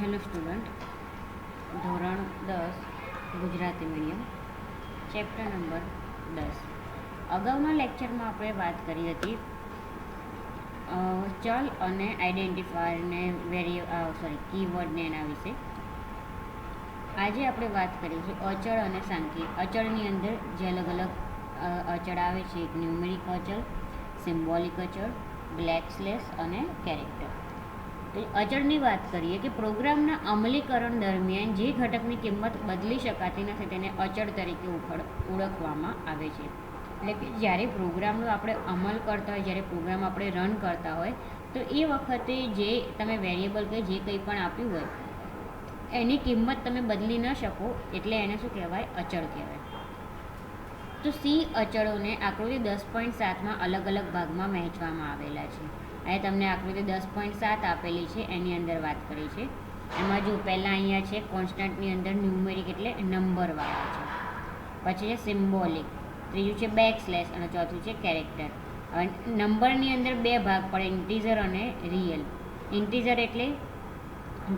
Hello student, ધોરણ 10 Gujarati medium, chapter number 10. અગાઉના લેક્ચરમાં આપણે વાત કરી હતી ચલ અને આઈડેન્ટિફાયરને કીવર્ડને એના વિશે. આજે આપણે વાત કરીશું અચળ અને સાંખ્યિક. અચળની અંદર જે અલગ અલગ અચળ આવે છે, એક ન્યુમેરિક અચળ, સિમ્બોલિક અચળ, બ્લેક સ્લેશ અને કેરેક્ટર. તો અચળની વાત કરીએ કે પ્રોગ્રામના અમલીકરણ દરમિયાન જે ઘટકની કિંમત બદલી શકાતી નથી તેને અચળ તરીકે ઓળખવામાં આવે છે. એટલે કે જ્યારે પ્રોગ્રામનો આપણે અમલ કરતા હોય, જ્યારે પ્રોગ્રામ આપણે રન કરતા હોય, તો એ વખતે જે તમે વેરિયેબલ કે જે કંઈ પણ આપ્યું હોય એની કિંમત તમે બદલી ન શકો, એટલે એને શું કહેવાય? અચળ કહેવાય. તો સી અચળોને આકૃતિ 10.7માં અલગ અલગ ભાગમાં વહેંચવામાં આવેલા છે. અહીં તમને આકૃતિ 10.7 આપેલી છે, એની અંદર વાત કરી છે. એમાં જો પહેલાં અહીંયા છે કોન્સ્ટન્ટની અંદર ન્યુમેરિક એટલે નંબરવાળા છે, પછી છે સિમ્બોલિક, ત્રીજું છે બેક સ્લેશ અને ચોથું છે કેરેક્ટર. હવે નંબરની અંદર બે ભાગ પડે, ઇન્ટીઝર અને રિયલ. ઇન્ટીઝર એટલે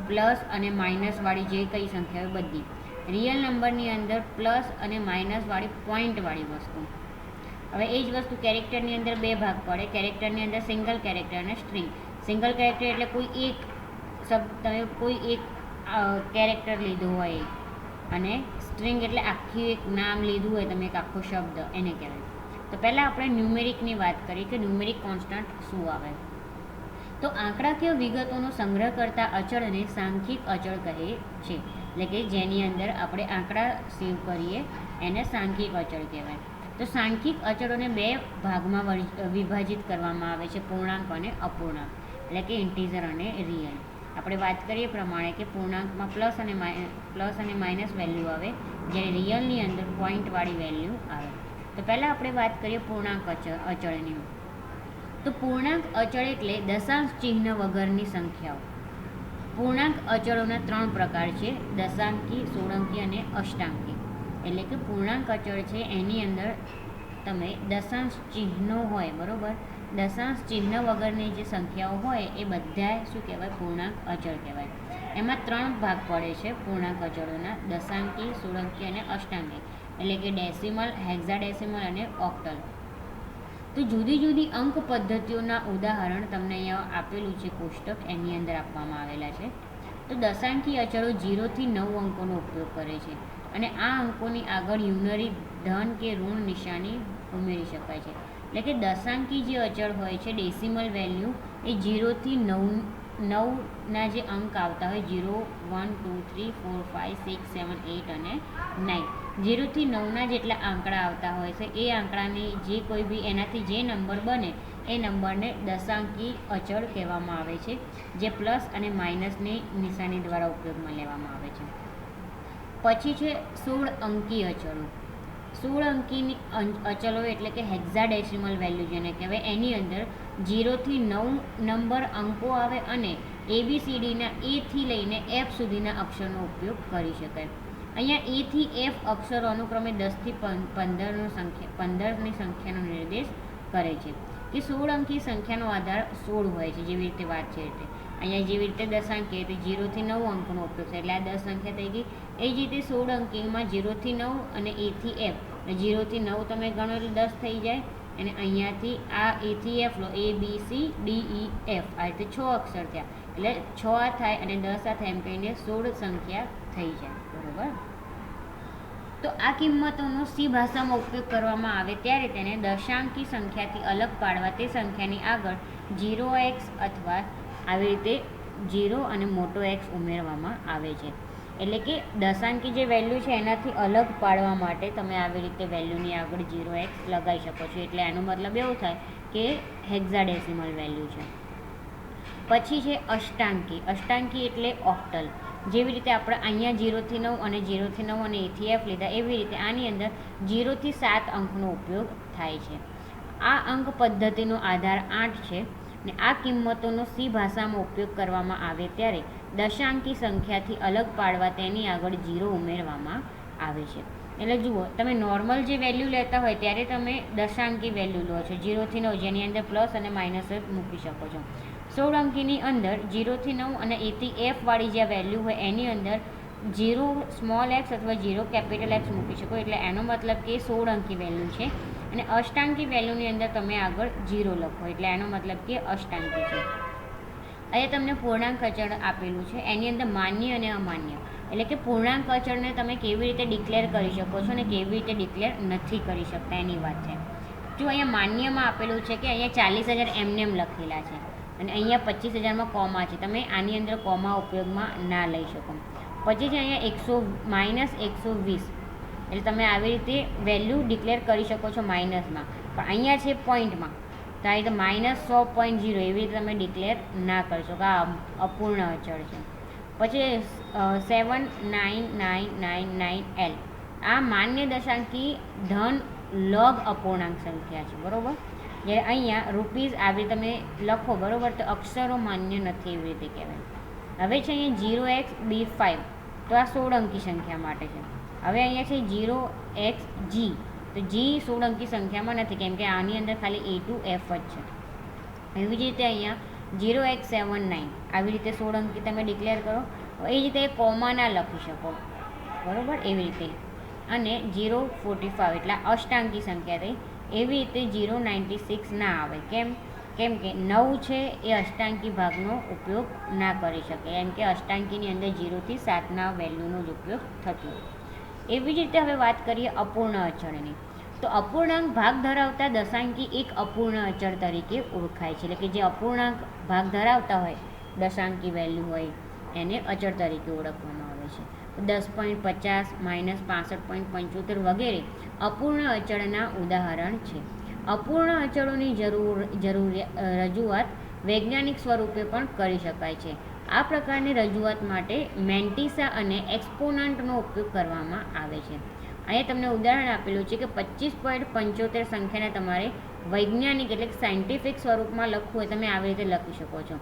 પ્લસ અને માઇનસવાળી જે કઈ સંખ્યા હોય બધી. રિયલ નંબરની અંદર પ્લસ અને માઇનસવાળી પોઈન્ટવાળી વસ્તુ. હવે એ જ વસ્તુ કેરેક્ટરની અંદર બે ભાગ પડે. કેરેક્ટરની અંદર સિંગલ કેરેક્ટર અને સ્ટ્રિંગ. સિંગલ કેરેક્ટર એટલે કોઈ એક શબ્દ, તમે કોઈ એક કેરેક્ટર લીધું હોય, અને સ્ટ્રિંગ એટલે આખી એક નામ લીધું હોય તમે, એક આખો શબ્દ, એને કહેવાય. તો પહેલાં આપણે ન્યુમેરિકની વાત કરીએ કે ન્યુમેરિક કોન્સ્ટન્ટ શું આવે. તો આંકડાકીય વિગતોનો સંગ્રહ કરતા અચળને સાંખ્યિક અચળ કહે છે. એટલે કે જેની અંદર આપણે આંકડા સેવ કરીએ એને સાંખ્યિક અચળ કહેવાય. તો સાંખ્યિક અચળોને બે ભાગમાં વિભાજિત કરવામાં આવે છે, પૂર્ણાંક અને અપૂર્ણાંક, એટલે કે ઇન્ટીઝર અને રિયલ. આપણે વાત કરીએ પ્રમાણે કે પૂર્ણાંકમાં પ્લસ અને માઇનસ વેલ્યુ આવે, જ્યારે રિયલની અંદર પોઈન્ટવાળી વેલ્યુ આવે. તો પહેલાં આપણે વાત કરીએ પૂર્ણાંક અચળની. તો પૂર્ણાંક અચળ એટલે દશાંશ ચિહ્ન વગરની સંખ્યાઓ. પૂર્ણાંક અચળોના 3 પ્રકાર છે: દશાંકી, સોળંકી અને અષ્ટાંકી. એટલે કે પૂર્ણાંક અચળ છે એની અંદર તમે દશાંશ ચિહ્નો હોય, બરાબર, દશાંશ ચિહ્ન વગરની જે સંખ્યાઓ હોય એ બધા શું કહેવાય? પૂર્ણાંક અચળ કહેવાય. એમાં 3 ભાગ પડે છે પૂર્ણાંક અચળોના: દશાંકી, સોળંકી અને અષ્ટાંકી. એટલે કે ડેસિમલ, હેક્સાડેસિમલ અને ઓક્ટલ. તો જુદી જુદી અંક પદ્ધતિઓના ઉદાહરણ તમને અહીંયા આપેલું છે કોષ્ટક, એની અંદર આપવામાં આવેલા છે. તો દશાંકી અચળો 0 થી 9 અંકોનો ઉપયોગ કરે છે, અને આ અંકોની આગળ યુનરી ધન કે ઋણ નિશાની ઉમેરી શકાય છે. એટલે કે દશાંકી જે અચળ હોય છે, ડેસિમલ વેલ્યુ એ 0 થી 9ના જે અંક આવતા હોય, 0, 1, 2, 3, 4, 5, 6, 7, 8 અને 9, 0 થી 9ના જેટલા આંકડા આવતા હોય છે, એ આંકડાની જે કોઈ બી એનાથી જે નંબર બને એ નંબરને દશાંકી અચળ કહેવામાં આવે છે, જે પ્લસ અને માઇનસની નિશાની દ્વારા ઉપયોગમાં લેવામાં આવે છે. પછી છે 16 અંકી અચળો. 16 અંકીની અચળો એટલે કે હેક્સાડેસિમલ વેલ્યુ જેને કહેવાય, એની અંદર 0 થી 9 નંબર અંકો આવે અને ABCDના A થી લઈને F સુધીના અક્ષરનો ઉપયોગ કરી શકાય. અહીંયા A થી F અક્ષરો અનુક્રમે 10 થી 15ની સંખ્યાનો નિર્દેશ કરે છે. કે 16 અંકી સંખ્યાનો આધાર 16 હોય છે, જેવી રીતે વાત છે એટલે અહીંયા જેવી રીતે દશાંકી એટલે 0 થી 9 અંકનો ઉપયોગ છે, એટલે આ 10 સંખ્યા થઈ ગઈ. એ જ રીતે 16 અંકીમાં 0 થી 9 અને A થી F, 0 થી 9 તમે ગણો એટલે 10 થઈ જાય, અને અહીંયાથી આ A થી F લો, ABCDEF, આ રીતે 6 અક્ષર થયા, એટલે 6 થાય અને 10 થાય, એમ કહીને 16 સંખ્યા થઈ જાય, બરાબર. તો આ કિંમતોનો સી ભાષામાં ઉપયોગ કરવામાં આવે ત્યારે તેને દશાંકી સંખ્યાથી અલગ પાડવા તે સંખ્યાની આગળ 0x અથવા આવી રીતે 0 અને મોટો x ઉમેરવામાં આવે છે. એટલે કે દશાંકી જે વેલ્યુ છે એનાથી અલગ પાડવા માટે તમે આવી રીતે વેલ્યુની આગળ 0x લગાવી શકો છો, એટલે એનો મતલબ એવો થાય કે હેક્સાડેસિમલ વેલ્યુ છે. પછી છે અષ્ટાંકી. અષ્ટાંકી એટલે ઓક્ટલ. જેવી રીતે આપણે અહીંયા 0 થી 9 અને 0 થી 9 અને A થી F લીધા, એવી રીતે આની અંદર 0 થી 7 અંકનો ઉપયોગ થાય છે. આ અંક પદ્ધતિનો આધાર 8 છે, ને આ કિંમતોનો સી ભાષામાં ઉપયોગ કરવામાં આવે ત્યારે દશાંકી સંખ્યાથી અલગ પાડવા તેની આગળ 0 ઉમેરવામાં આવે છે. એટલે જુઓ, તમે નોર્મલ જે વેલ્યુ લેતા હોય ત્યારે તમે દશાંકી વેલ્યુ લો છો 0 થી 9, જેની અંદર પ્લસ અને માઇનસ મૂકી શકો છો. 16 અંકીની અંદર 0 થી 9 અને A થી F વાળી જે વેલ્યુ હોય એની અંદર 0 સ્મોલ એક્સ અથવા 0 કેપિટલ એક્સ મૂકી શકો. એટલે એનો મતલબ કે 16 અંકી વેલ્યુ છે અને અષ્ટાંકી વેલ્યુની અંદર તમે આગળ 0 લખો એટલે એનો મતલબ કે અષ્ટાંકી છે. અહીંયા તમને પૂર્ણાંક અચળ આપેલું છે, એની અંદર માન્ય અને અમાન્ય એટલે કે પૂર્ણાંક અચળને તમે કેવી રીતે ડિક્લેર કરી શકો છો અને કેવી રીતે ડિક્લેર નથી કરી શકતા એની વાત છે. જો અહીંયા માન્યમાં આપેલું છે કે અહીંયા 40,000 એમનેમ લખેલા છે અને અહીંયા 25,000માં કોમા છે. તમે આની અંદર કોમા ઉપયોગમાં ના લઈ શકો. પછી છે અહીંયા -120 એટલે તમે આવી રીતે વેલ્યુ ડિક્લેર કરી શકો છો માઇનસમાં, પણ અહીંયા છે પોઈન્ટમાં તો આ રીતે -100.0 એવી રીતે તમે ડિક્લેર ના કરી શકો. આ અપૂર્ણ અચળ છે. પછી 79999L આ માન્ય દશાંકી ધન લગ અપૂર્ણાંક સંખ્યા છે, બરાબર. જ્યારે અહીંયા રૂપીઝ આવી તમે લખો, બરાબર, તો અક્ષરો માન્ય નથી એવી રીતે કહેવાય. હવે છે અહીંયા 0xB5 તો આ 16 અંકી સંખ્યા માટે છે. હવે અહીંયા છે 0xG તો G 16 અંકી સંખ્યામાં નથી કેમ કે આની અંદર ખાલી A to F જ છે. એવી જ રીતે અહીંયા 0x79 આવી રીતે 16 અંકી તમે ડિક્લેર કરો. એ જ રીતે કોમા ના લખી શકો, બરાબર, એવી રીતે. અને 045 એટલે અષ્ટાંકી સંખ્યા થઈ. એવી રીતે 096 ના આવે. કેમ કે 9 છે એ અષ્ટાંકી ભાગનો ઉપયોગ ના કરી શકે, એમ કે અષ્ટાંકીની અંદર 0 થી 7ના વેલ્યુનો જ ઉપયોગ થતો. એવી જ રીતે હવે વાત કરીએ અપૂર્ણ અચળની. તો અપૂર્ણાંક ભાગ ધરાવતા દશાંકી એક અપૂર્ણ અચળ તરીકે ઓળખાય છે. એટલે કે જે અપૂર્ણાંક ભાગ ધરાવતા હોય, દશાંકી વેલ્યુ હોય, એને અચળ તરીકે ઓળખવામાં આવે છે. 10.50 -65.75 વગેરે અપૂર્ણ અચળના ઉદાહરણ છે. અપૂર્ણ અચળોની રજૂઆત વૈજ્ઞાનિક સ્વરૂપે પણ કરી શકાય છે. આ પ્રકારની રજૂઆત માટે મેન્ટિસા અને એક્સપોનન્ટનો ઉપયોગ કરવામાં આવે છે. અહીંયા તમને ઉદાહરણ આપેલું છે કે 25.75 સંખ્યાને તમારે વૈજ્ઞાનિક એટલે કે સાયન્ટિફિક સ્વરૂપમાં લખવું હોય તમે આવી રીતે લખી શકો છો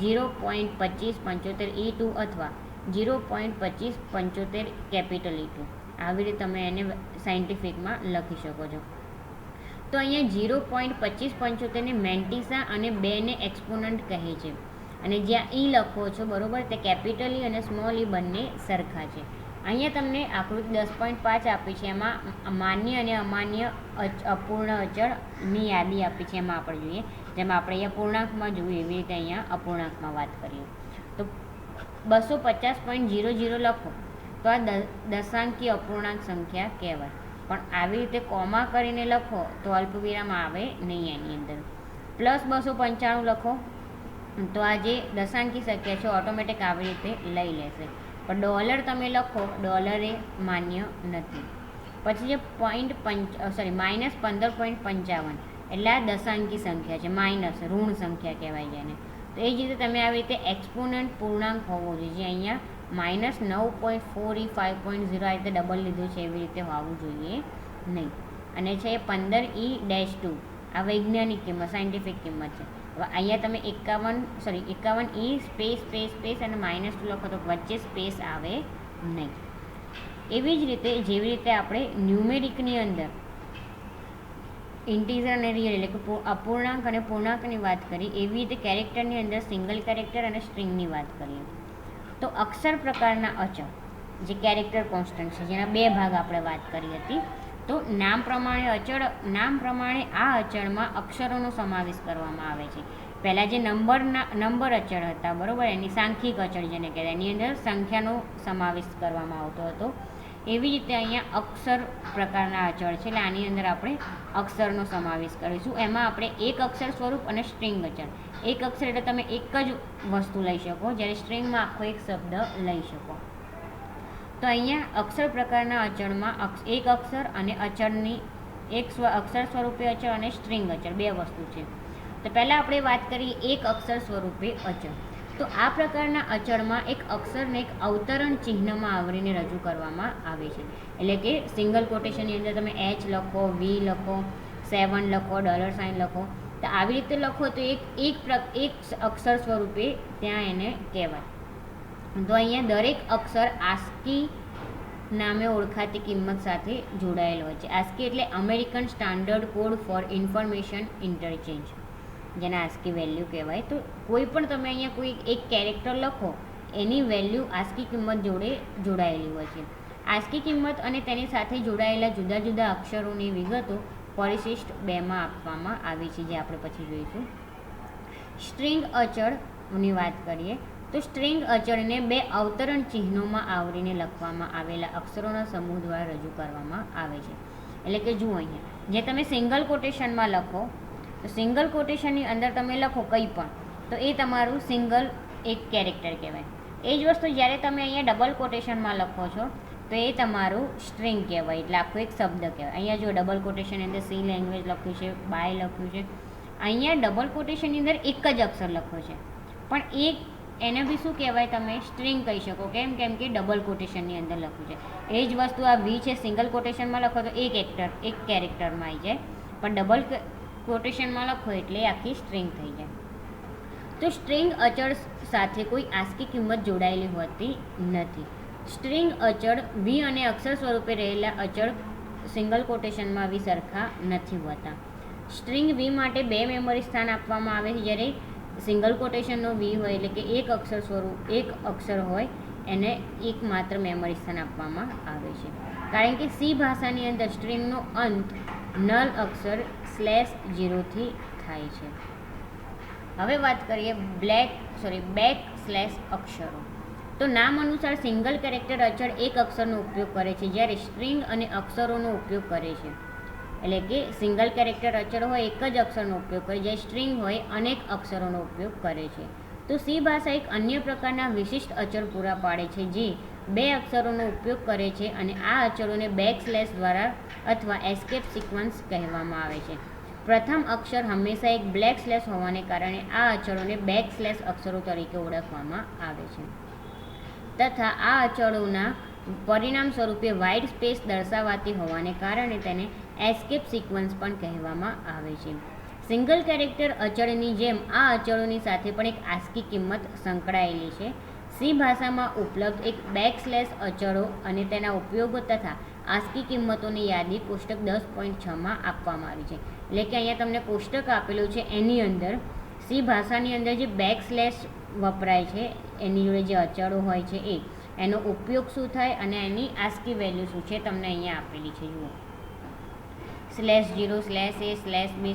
0.2575 E2 અથવા 0.2575 કેપિટલ E2 આવી રીતે તમે એને સાયન્ટિફિકમાં લખી શકો છો. તો અહીંયા 0.2575ને મેન્ટિસા અને 2ને એક્સપોનન્ટ કહે છે અને જ્યાં ઈ લખો છો, બરાબર, તે કેપિટલ ઈ અને સ્મોલ ઈ બંને સરખા છે. અહીંયા તમને આકૃતિ 10.5 આપી છે, એમાં માન્ય અને અમાન્ય અપૂર્ણ અચળની યાદી આપી છે. એમાં આપણે જોઈએ, જેમાં આપણે અહીંયા પૂર્ણાંકમાં જોઈએ એવી રીતે અહીંયા અપૂર્ણાંકમાં વાત કરીએ તો 250.00 લખો તો આ દશાંકી અપૂર્ણાંક સંખ્યા કહેવાય. પણ આવી રીતે કોમા કરીને લખો તો અલ્પવિરામ આવે નહીં એની અંદર. +295 લખો તો આ જે દશાંકી સંખ્યા છે ઓટોમેટિક આવી રીતે લઈ લેશે. પણ ડોલર તમે લખો, ડોલર એ માન્ય નથી. પછી જે -15.55 એટલે આ દશાંકી સંખ્યા છે, માઇનસ ઋણ સંખ્યા કહેવાય જેને. તો એ જ રીતે તમે આવી રીતે એક્સપોનન્ટ પૂર્ણાંક હોવો જોઈએ, જે અહીંયા -9.4E5.0 આ રીતે ડબલ લીધું છે એવી રીતે હોવું જોઈએ નહીં. અને છે 15E-2 આ વૈજ્ઞાનિક કિંમત, સાયન્ટિફિક કિંમત છે. હવે અહીંયા તમે 51E સ્પેસ અને -2 લખો તો વચ્ચે સ્પેસ આવે નહીં. એવી જ રીતે જેવી રીતે આપણે ન્યુમેરિકની અંદર ઇન્ટીજર અને રિયલ એટલે કે અપૂર્ણાંક અને પૂર્ણાંકની વાત કરી, એવી રીતે કેરેક્ટરની અંદર સિંગલ કેરેક્ટર અને સ્ટ્રિંગની વાત કરીએ તો અક્ષર પ્રકારના અચળ જે કેરેક્ટર કોન્સ્ટન્ટ છે, જેના 2 ભાગ આપણે વાત કરી હતી. તો નામ પ્રમાણે આ અચળમાં અક્ષરોનો સમાવેશ કરવામાં આવે છે. પહેલાં જે નંબર અચળ હતા, બરાબર, એની સાંખ્યિક અચળ જેને કહેવાય, એની અંદર સંખ્યાનો સમાવેશ કરવામાં આવતો હતો. એવી રીતે અહીંયા અક્ષર પ્રકારના અચળ છે, એટલે આની અંદર આપણે અક્ષરનો સમાવેશ કરીશું. એમાં આપણે એક અક્ષર સ્વરૂપ અને સ્ટ્રિંગ અચળ. એક અક્ષર એટલે તમે એક જ વસ્તુ લઈ શકો, જ્યારે સ્ટ્રિંગમાં આખો એક શબ્દ લઈ શકો. તો અહીંયા અક્ષર પ્રકારના અચળમાં એક અક્ષર અને અચળની અક્ષર સ્વરૂપે અચળ અને સ્ટ્રિંગ અચળ 2 વસ્તુ છે. તો પહેલાં આપણે વાત કરીએ એક અક્ષર સ્વરૂપે અચળ. તો આ પ્રકારના અચળમાં એક અક્ષરને એક અવતરણ ચિહ્નમાં આવરીને રજૂ કરવામાં આવે છે. એટલે કે સિંગલ કોટેશનની અંદર તમે H લખો, V લખો, 7 લખો, $સાઇન લખો, તો આવી રીતે લખો તો એક અક્ષર સ્વરૂપે ત્યાં એને કહેવાય. તો અહીંયા દરેક અક્ષર આસ્કી નામે ઓળખાતી કિંમત સાથે જોડાયેલો હોય છે. આસ્કી એટલે American standard code four information interchange. જેને આસ્કી વેલ્યુ કહેવાય. તો કોઈ પણ તમે અહીંયા કોઈ એક કેરેક્ટર લખો એની વેલ્યુ આસ્કી કિંમત જોડે જોડાયેલી હોય છે. આસ્કી કિંમત અને તેની સાથે જોડાયેલા જુદા જુદા અક્ષરોની વિગતો પરિશિષ્ટ 2માં આપવામાં આવી છે, જે આપણે પછી જોઈશું. સ્ટ્રિંગ અચળની વાત કરીએ તો સ્ટ્રિંગ અચળને 2 અવતરણ ચિહ્નોમાં આવરીને લખવામાં આવેલા અક્ષરોના સમૂહ દ્વારા રજૂ કરવામાં આવે છે. એટલે કે જુઓ અહીંયા જે તમે સિંગલ કોટેશનમાં લખો તો સિંગલ કોટેશનની અંદર તમે લખો કંઈ પણ તો એ તમારું સિંગલ એક કેરેક્ટર કહેવાય. એ જ વસ્તુ જ્યારે તમે અહીંયા ડબલ કોટેશનમાં લખો છો તો એ તમારું સ્ટ્રિંગ કહેવાય, એટલે આખો એક શબ્દ કહેવાય. અહીંયા જો ડબલ કોટેશનની અંદર સી લેંગ્વેજ લખ્યું છે, બાય લખ્યું છે. અહીંયા ડબલ કોટેશનની અંદર એક જ અક્ષર લખ્યો છે, પણ એને બી શું કહેવાય, તમે સ્ટ્રિંગ કહી શકો. કેમ કે ડબલ કોટેશનની અંદર લખ્યું છે. એ જ વસ્તુ આ વી છે, સિંગલ કોટેશનમાં લખો તો એક કેરેક્ટરમાં આવી જાય, પણ ડબલ કોટેશનમાં લખો એટલે આખી સ્ટ્રિંગ થઈ જાય. તો સ્ટ્રિંગ અચળ સાથે કોઈ આસ્કી કિંમત જોડાયેલી હોતી નથી. સ્ટ્રિંગ અચળ વી અને અક્ષર સ્વરૂપે રહેલા અચળ સિંગલ કોટેશનમાં વી સરખા નથી હોતા. સ્ટ્રિંગ વી માટે 2 મેમરી સ્થાન આપવામાં આવે છે, જ્યારે સિંગલ કોટેશનનો વી હોય એટલે કે એક અક્ષર હોય એને એકમાત્ર મેમરી સ્થાન આપવામાં આવે છે. કારણ કે સી ભાષાની અંદર સ્ટ્રિંગનો અંત નલ અક્ષર /0થી થાય છે. હવે વાત કરીએ બેક/ અક્ષરો. તો નામ અનુસાર સિંગલ કેરેક્ટર અચળ એક અક્ષરનો ઉપયોગ કરે છે, જ્યારે સ્ટ્રિંગ અને અક્ષરોનો ઉપયોગ કરે છે. એટલે કે સિંગલ કેરેક્ટર અચળ હોય એક જ અક્ષરનો ઉપયોગ કરે, જ્યારે સ્ટ્રિંગ હોય અનેક અક્ષરોનો ઉપયોગ કરે છે. તો સી ભાષા એક અન્ય પ્રકારના વિશિષ્ટ અચળ પૂરા પાડે છે, જે 2 અક્ષરોનો ઉપયોગ કરે છે, અને આ અચળોને બેકસ્લેશ દ્વારા અથવા એસ્કેપ સિક્વન્સ કહેવામાં આવે છે. પ્રથમ અક્ષર હંમેશા એક બ્લેક સ્લેશ હોવાને કારણે આ અચળોને બેકસ્લેશ અક્ષરો તરીકે ઓળખવામાં આવે છે. તથા આ અચળોના પરિણામ સ્વરૂપે વ્હાઇટ સ્પેસ દર્શાવાતી હોવાને કારણે તેને એસ્કેપ સિક્વન્સ પણ કહેવામાં આવે છે. સિંગલ કેરેક્ટર અચળની જેમ આ અચળોની સાથે પણ એક આસ્કી કિંમત સંકળાયેલી છે. સી ભાષામાં ઉપલબ્ધ એક બેકસ્લેશ અચળો અને તેના ઉપયોગો તથા આસ્કી કિંમતોની યાદી કોષ્ટક 10.6માં આપવામાં આવી છે. એટલે કે અહીંયા તમને કોષ્ટક આપેલું છે, એની અંદર સી ભાષાની અંદર જે બેકસ્લેશ વપરાય છે એની જોડે જે અચળો હોય છે એનો ઉપયોગ શું થાય અને એની આસ્કી વેલ્યુ શું છે તમને અહીંયા આપેલી છે. જુઓ /0 /a /b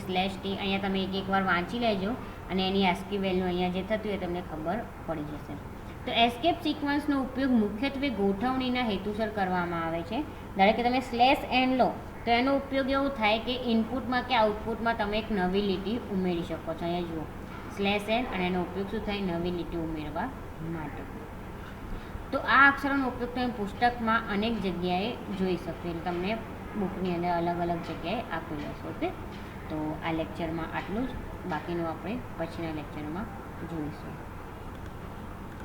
/t અહીંયા તમે એક વાર વાંચી લેજો અને એની આસ્કી વેલ્યુ અહીંયા જે થતું એ તમને ખબર પડી જશે. તો એસ્કેપ સિક્વન્સનો ઉપયોગ મુખ્યત્વે ગોઠવણીના હેતુસર કરવામાં આવે છે. ધારો કે તમે /n લો તો એનો ઉપયોગ એવું થાય કે ઇનપુટમાં કે આઉટપુટમાં તમે એક નવી લીટી ઉમેરી શકો છો. અહીંયા જુઓ /n અને એનો ઉપયોગ શું થાય, નવી લીટી ઉમેરવા માટે. તો આ અક્ષરોનો ઉપયોગ તમે પુસ્તકમાં અનેક જગ્યાએ જોઈ શકો, એટલે તમને બુકની અંદર અલગ અલગ જગ્યાએ આપી લેશો. ઓકે, તો આ લેક્ચરમાં આટલું જ, બાકીનું આપણે પછીના લેક્ચરમાં જોઈશું.